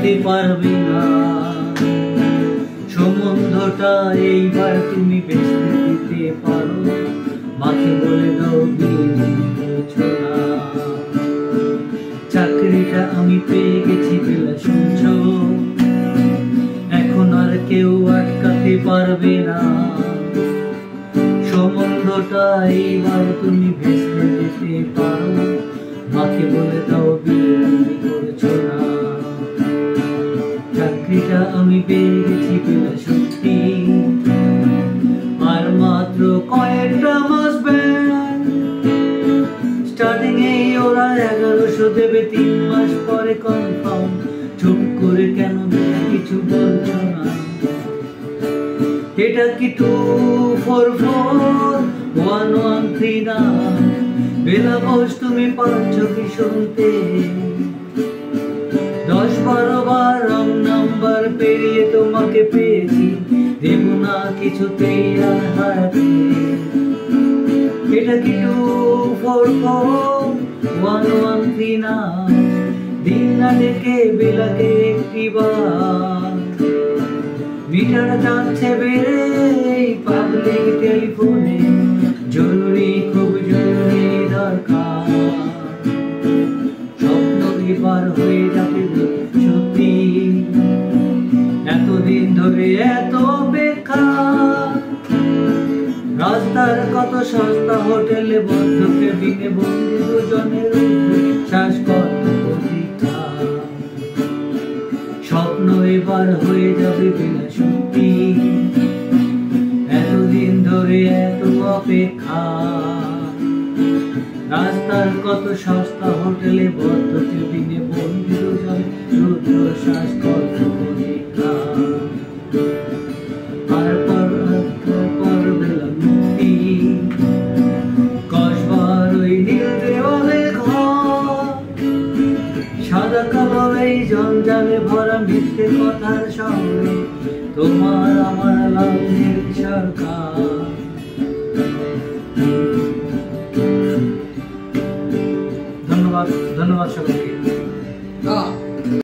আটকাতে পারবে না। সম্বন্ধটা এইবার তুমি বেচতে দিতে পারো, মাকে বলে দাও বিয়ে করছো না। চাকরিটা আমি পেয়ে গেছি বেলা শুনছো, এখন আর কেউ আটকাতে পারবে না। সম্বন্ধটা এইবার তুমি ভেস্তে দিতে পারো, মাকে বলে দাও বিয়ে করছো না। চাকরিটা আমি পেয়ে গেছি বেলা সত্যি, আর মাত্র কয়েকটা মাস ব্যাক। স্টার্টিং এ ওরা 1100 দেবে, 3 মাস পরে কনফার্ম। চুপ করে কেন কিছু বলছো না? এটা কি 2441139? না বেলা বয়স তুমি পাচ্ছ কি শুনতে? 10-12 বার রং নাম্বার পেরিয়ে তোমাকে পেয়েছি, দেব না কিছুতেই আর হারাতে। এটা কি 2441139? না দিন না ডেকে বেলাকে একটিবার। মিটার যাচ্ছে বেড়ে পাবলিক টেলিফোনে, জরুরি খুব জরুরি দরকার। স্বপ্ন এবার হয়ে যাবে সত্যি, এতদিন ধরে এত অপেক্ষা। রাস্তার কত সস্তা হোটেলে বন্ধ কেবিনে বন্দি দুজনের শ্বাস কত প্রতীক্ষা। স্বপ্ন এবার হয়ে যাবে বেলা সত্যি, এতদিন ধরে এত অপেক্ষা। রাস্তার কত সস্তা হোটেলে বদ্ধ কেবিনে বন্দি দুজন রুদ্র শ্বাস কত প্রতীক্ষা। পর বেলা মুক্তি, কসবার ওই নীল দেওয়ালে ঘর। সাদা কালো এই জঞ্জালে ভরা মিথ্যে কথার শহরে, তোমার আমার লাভের সরকার। ধন্যবাদ সবাইকে।